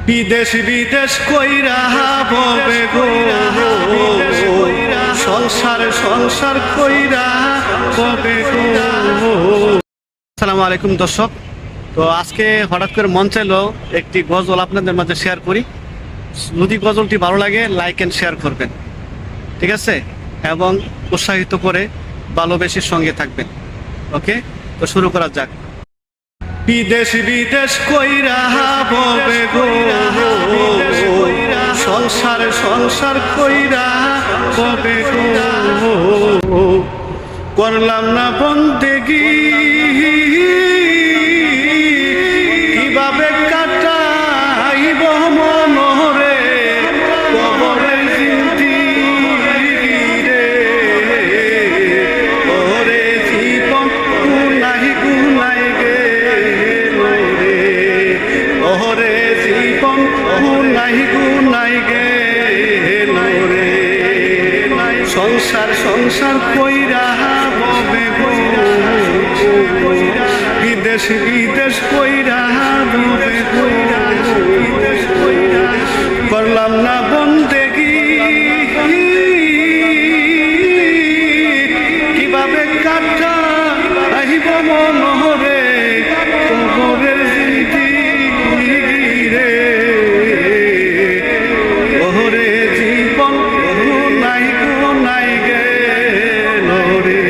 বিদেশ বিদেশ কইরা ববে গো, সংসার সংসার কইরা ববে গো। আসসালামু আলাইকুম দর্শক। তো আজকে হঠাৎ করে মন চাইলো একটি গজল আপনাদের মাঝে শেয়ার করি। যদি গজলটি ভালো লাগে লাইক এন্ড শেয়ার করবেন, ঠিক আছে, এবং উৎসাহিত করে ভালোবেসের সঙ্গে থাকবেন। ওকে, তো শুরু করা যাক। বিদেশ বিদেশ কইরা ববে গো, সংসার সংসার কইরা ববে গো। করলাম না বন্দেগি, কিভাবে কাটাইব মনরে কবরের জিন্দেগি রে। ওরে জীবন গুনাই গুনাই গে রে, ওরে জীবন গুনাই গুনাই গে রে। সংসার সংসার কইরা ববে গো, বিদেশ বিদেশ কইরা ববে গো। করলাম না বন্দেগি, কিভাবে কাটাইব মনরে কবরের জিন্দেগি রে। ওরে জীবন গুনাই গুনাই গে রে,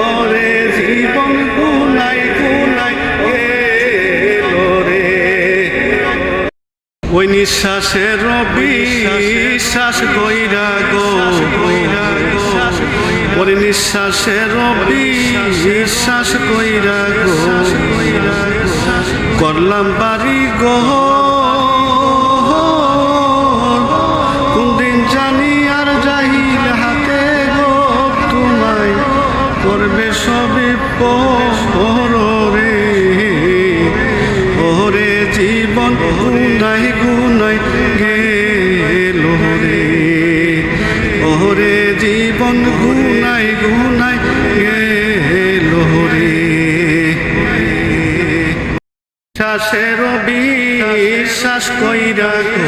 ওরে জীবন গুনাই গুনাই গে রে। ওই নিঃশ্বাসের বিশ্বাস কইরা গো, ওই নিঃশ্বাসের বিশ্বাস কইরা গো। করলাম বাড়ি গো, কোন দিন জানি আর যাইল হাতে গো তোমায় করবে সবে পরে। ওরে জীবন গুনাই গুনাই গেল রে, ওরে জীবন গুনাই গুনাই গেল রে। শ্বাসের বিশ্বাস কইরা গো,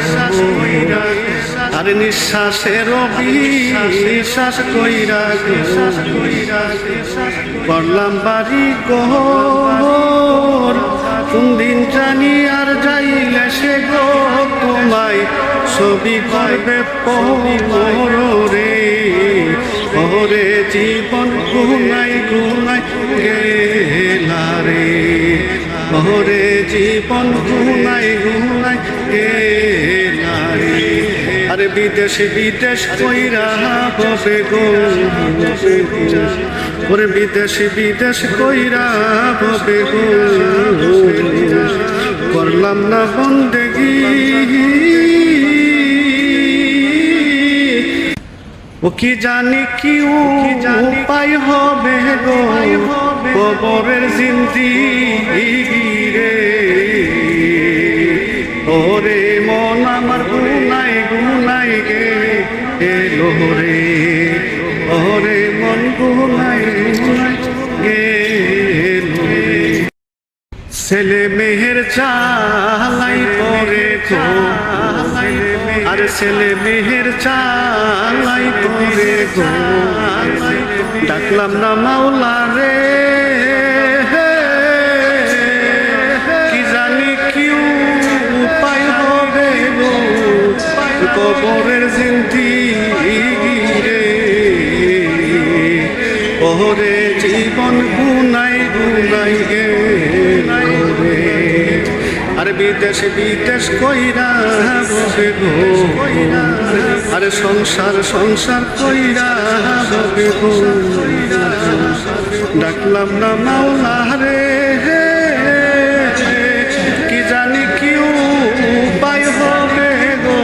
আর নিঃশ্বাসের বিশ্বাস কইরা গো। করলাম বাড়ি গোর, কোন দিন জানি আর যাইলে সে গো তোমায় ছবি করবে পরে। ওরে জীবন গুনাই গুনাই গেলা রে, ওরে জীবন গুনাই গুনাই গেলা রে। আরে বিদেশ বিদেশ কইরা ববে গো, ওরে বিদেশ বিদেশ কইরা ববে গো। করলাম না বন্দেগি, ও কি জানি কি উপায় হবে গো কবরের জিন্দেগি রে। ওরে মন আমার গুনাই গুনাই গে এলো রে, ওরে মন গুনাই গুনাই গেলো রে। ছেলে মেহের চালাই পরে গো, আর ছেলে মেহের চালাই পরে গো। ডাকলাম না মাওলা রে, কি জানি কি উপায় হবে গো কবরের জিন্দেগি রে। ওরে জীবন গুনাই গুনাই গে রে, আরে বিদেশ বিদেশ কইরা ববে গো, আরে সংসার সংসার কইরা ববে গো। ডাকলাম না মাওলা রে, কি জানি কি উপায় হবে গো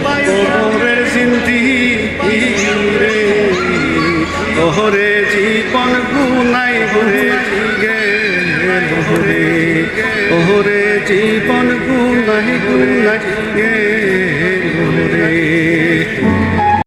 কবরের জিন্দেগি রে। ওরে জীবন গুনাই গুনাই গে রে, ওরে জীবন গুনাই গুনাই গে